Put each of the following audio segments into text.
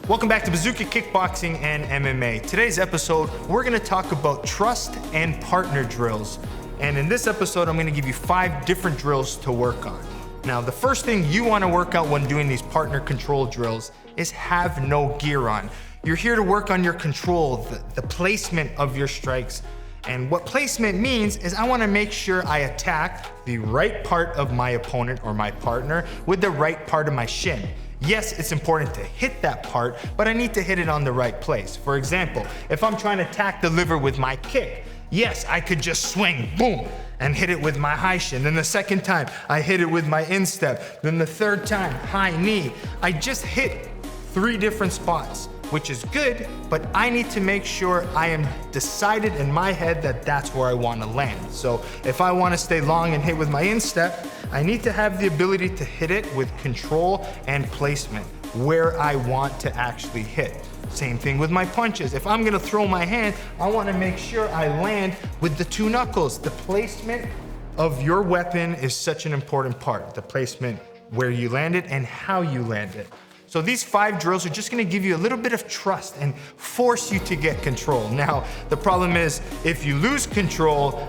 Welcome back to Bazooka Kickboxing and MMA. Today's episode, we're gonna talk about trust and partner drills. And in this episode, I'm gonna give you 5 different drills to work on. Now, the first thing you wanna work out when doing these partner control drills is have no gear on. You're here to work on your control, the placement of your strikes. And what placement means is I wanna make sure I attack the right part of my opponent or my partner with the right part of my shin. Yes, it's important to hit that part, but I need to hit it on the right place. For example, if I'm trying to attack the liver with my kick, yes, I could just swing, boom, and hit it with my high shin. Then the second time, I hit it with my instep. Then the third time, high knee. I just hit 3 different spots, which is good, but I need to make sure I am decided in my head that that's where I want to land. So if I want to stay long and hit with my instep, I need to have the ability to hit it with control and placement, where I want to actually hit. Same thing with my punches. If I'm gonna throw my hand, I wanna make sure I land with the 2 knuckles. The placement of your weapon is such an important part. The placement, where you land it and how you land it. So these 5 drills are just gonna give you a little bit of trust and force you to get control. Now, the problem is, if you lose control,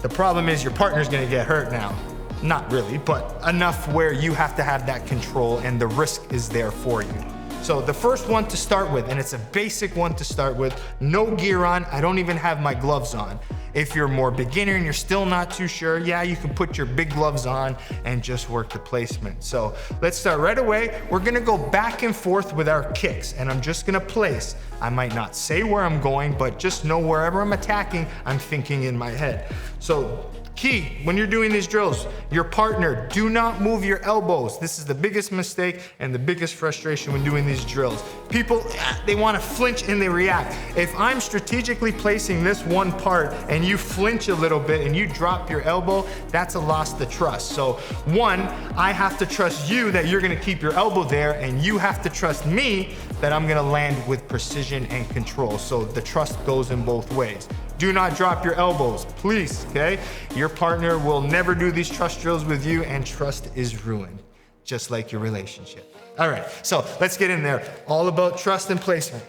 the problem is your partner's gonna get hurt now. Not really, but enough where you have to have that control and the risk is there for you. So the first one to start with, and it's a basic one to start with, no gear on, I don't even have my gloves on. If you're more beginner and you're still not too sure, yeah, you can put your big gloves on and just work the placement. So let's start right away. We're gonna go back and forth with our kicks, and I'm just gonna place. I might not say where I'm going, but just know wherever I'm attacking, I'm thinking in my head. So key, when you're doing these drills, your partner, do not move your elbows. This is the biggest mistake and the biggest frustration when doing these drills. People, they wanna flinch and they react. If I'm strategically placing this one part and you flinch a little bit and you drop your elbow, that's a loss of trust. So 1, I have to trust you that you're gonna keep your elbow there, and you have to trust me that I'm gonna land with precision and control. So the trust goes in both ways. Do not drop your elbows, please, okay? Your partner will never do these trust drills with you, and trust is ruined, just like your relationship. All right, so let's get in there. All about trust and placement,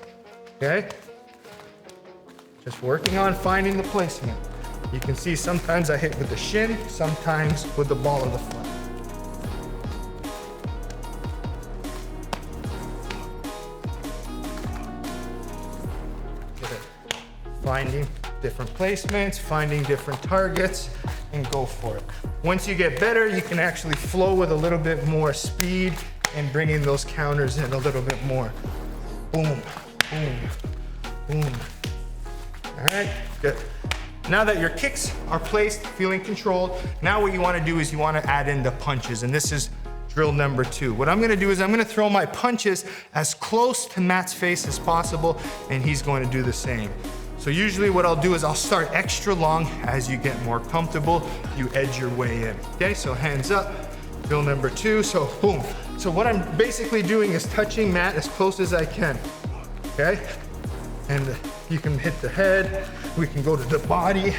okay? Just working on finding the placement. You can see sometimes I hit with the shin, sometimes with the ball of the foot. Finding different placements, finding different targets, and go for it. Once you get better, you can actually flow with a little bit more speed and bringing those counters in a little bit more. Boom, boom, boom. All right, good. Now that your kicks are placed, feeling controlled, now what you wanna do is you wanna add in the punches, and this is drill number 2. What I'm gonna do is I'm gonna throw my punches as close to Matt's face as possible, and he's going to do the same. So usually what I'll do is I'll start extra long. As you get more comfortable, you edge your way in. Okay, so hands up, drill number 2, so boom. So what I'm basically doing is touching Matt as close as I can, okay? And you can hit the head, we can go to the body,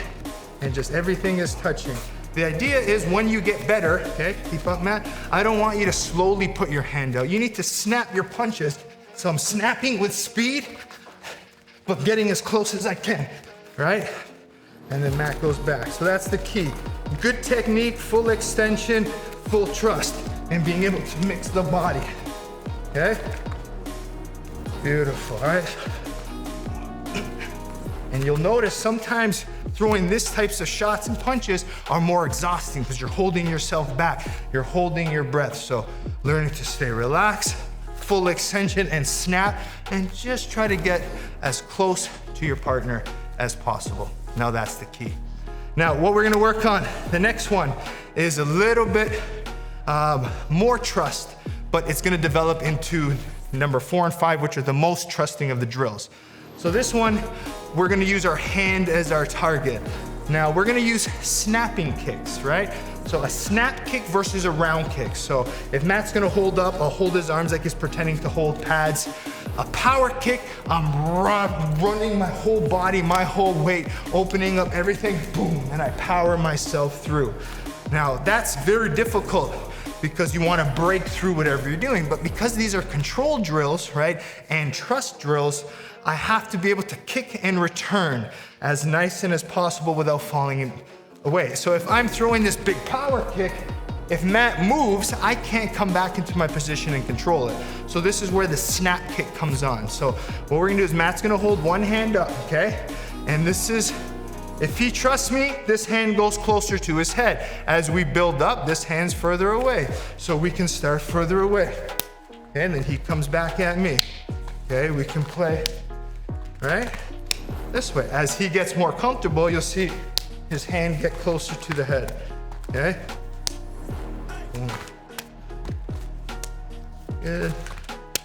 and just everything is touching. The idea is when you get better, okay, keep up Matt, I don't want you to slowly put your hand out. You need to snap your punches. So I'm snapping with speed, but getting as close as I can, right? And then Matt goes back. So that's the key. Good technique, full extension, full trust, and being able to mix the body, okay? Beautiful, all right? And you'll notice sometimes throwing these types of shots and punches are more exhausting because you're holding yourself back. You're holding your breath. So learning to stay relaxed, full extension and snap, and just try to get as close to your partner as possible. Now that's the key. Now what we're gonna work on, the next one is a little bit more trust, but it's gonna develop into number 4 and 5, which are the most trusting of the drills. So this one, we're gonna use our hand as our target. Now we're gonna use snapping kicks, right? So a snap kick versus a round kick. So if Matt's gonna hold up, I'll hold his arms like he's pretending to hold pads. A power kick, I'm running my whole body, my whole weight, opening up everything, boom, and I power myself through. Now that's very difficult because you want to break through whatever you're doing. But because these are control drills, right, and trust drills, I have to be able to kick and return as nice and as possible without falling away. So if I'm throwing this big power kick, if Matt moves, I can't come back into my position and control it. So this is where the snap kick comes on. So what we're gonna do is Matt's gonna hold one hand up, okay? And this is, if he trusts me, this hand goes closer to his head. As we build up, this hand's further away. So we can start further away. Okay, and then he comes back at me. Okay, we can play, right? This way. As he gets more comfortable, you'll see his hand get closer to the head, okay? Good.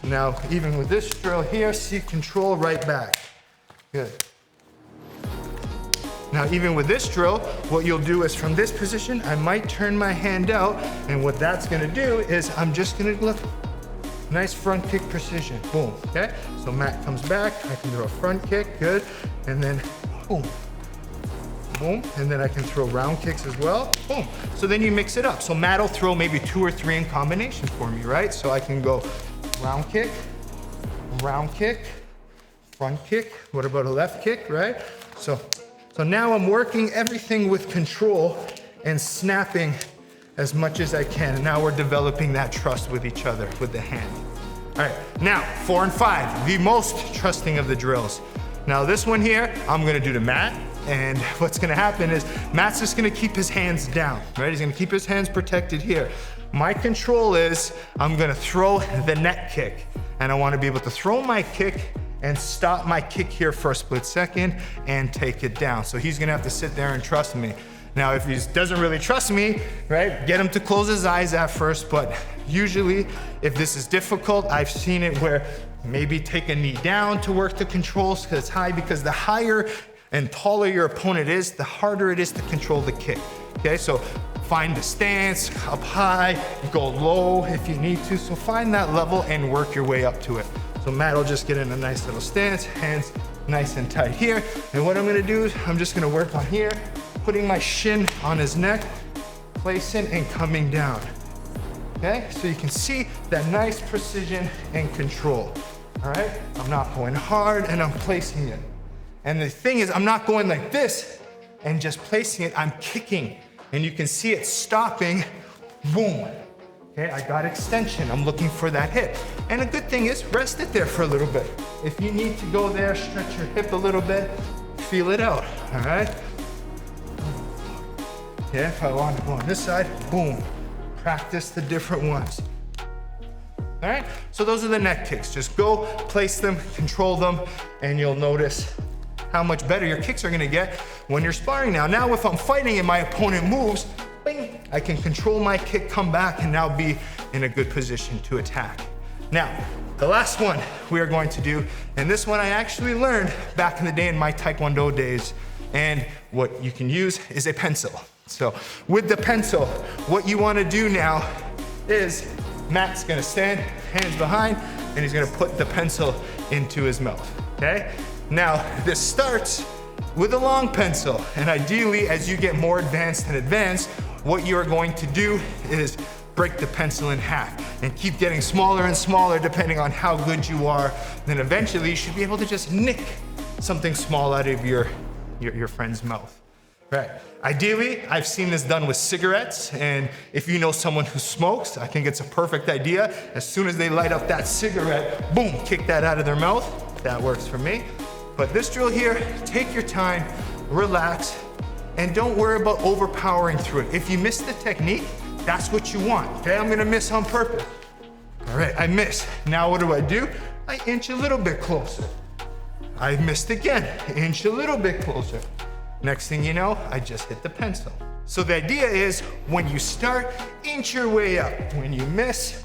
Now, even with this drill here, see control right back. Good. Now, even with this drill, what you'll do is from this position, I might turn my hand out, and what that's gonna do is I'm just gonna look, nice front kick precision, boom, okay? So Matt comes back, I can do a front kick, good, and then boom. Boom, and then I can throw round kicks as well, boom. So then you mix it up. So Matt will throw maybe 2 or 3 in combination for me, right? So I can go round kick, front kick, what about a left kick, right? So now I'm working everything with control and snapping as much as I can. And now we're developing that trust with each other, with the hand. All right, now 4 and 5, the most trusting of the drills. Now this one here, I'm gonna do to Matt. And what's gonna happen is Matt's just gonna keep his hands down, right? He's gonna keep his hands protected here. My control is I'm gonna throw the neck kick, and I wanna be able to throw my kick and stop my kick here for a split second and take it down. So he's gonna have to sit there and trust me. Now, if he doesn't really trust me, right, get him to close his eyes at first, but usually if this is difficult, I've seen it where maybe take a knee down to work the controls because it's high, because the higher and taller your opponent is, the harder it is to control the kick, okay? So find the stance, up high, go low if you need to. So find that level and work your way up to it. So Matt will just get in a nice little stance, hands nice and tight here. And what I'm gonna do is I'm just gonna work on here, putting my shin on his neck, placing and coming down, okay? So you can see that nice precision and control, all right? I'm not going hard and I'm placing it. And the thing is, I'm not going like this and just placing it, I'm kicking. And you can see it stopping, boom. Okay, I got extension, I'm looking for that hip. And a good thing is, rest it there for a little bit. If you need to go there, stretch your hip a little bit, feel it out, all right? Okay, if I want to go on this side, boom. Practice the different ones. All right, so those are the neck kicks. Just go, place them, control them, and you'll notice how much better your kicks are gonna get when you're sparring now. Now, if I'm fighting and my opponent moves, bing, I can control my kick, come back, and now be in a good position to attack. Now, the last one we are going to do, and this one I actually learned back in the day in my Taekwondo days, and what you can use is a pencil. So with the pencil, what you wanna do now is Matt's gonna stand, hands behind, and he's gonna put the pencil into his mouth, okay? Now, this starts with a long pencil, and ideally, as you get more advanced and advanced, what you are going to do is break the pencil in half and keep getting smaller and smaller depending on how good you are. Then eventually, you should be able to just nick something small out of your friend's mouth. Right. Ideally, I've seen this done with cigarettes, and if you know someone who smokes, I think it's a perfect idea. As soon as they light up that cigarette, boom, kick that out of their mouth. That works for me. But this drill here, take your time, relax, and don't worry about overpowering through it. If you miss the technique, that's what you want, okay? I'm gonna miss on purpose. All right, I missed. Now what do? I inch a little bit closer. I missed again, inch a little bit closer. Next thing you know, I just hit the pencil. So the idea is, when you start, inch your way up. When you miss,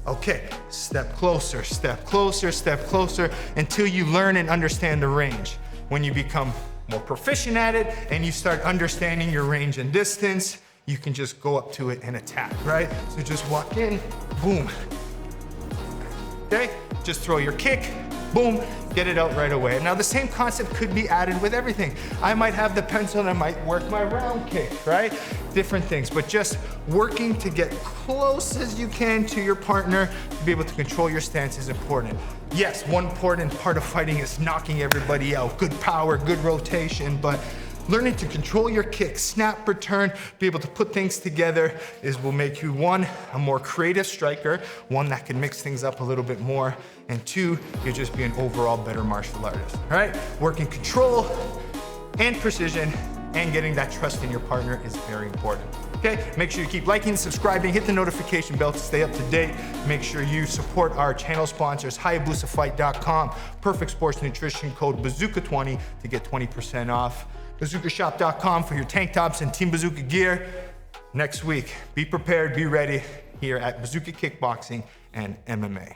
okay, step closer, step closer, step closer, until you learn and understand the range. When you become more proficient at it and you start understanding your range and distance, you can just go up to it and attack, right? So just walk in, boom. Okay, just throw your kick, boom, get it out right away. Now the same concept could be added with everything. I might have the pencil and I might work my round kick, right? Different things, but just working to get close as you can to your partner to be able to control your stance is important. Yes, one important part of fighting is knocking everybody out. Good power, good rotation, but learning to control your kick, snap, return, be able to put things together will make you, one, a more creative striker, one that can mix things up a little bit more, and two, you'll just be an overall better martial artist, all right? Working control and precision and getting that trust in your partner is very important. Okay, make sure you keep liking, subscribing, hit the notification bell to stay up to date. Make sure you support our channel sponsors, HAYABUSAFight.com, Perfect Sports Nutrition code Bazooka20 to get 20% off. BazookaShop.com for your tank tops and Team Bazooka gear. Next week, be prepared, be ready here at Bazooka Kickboxing and MMA.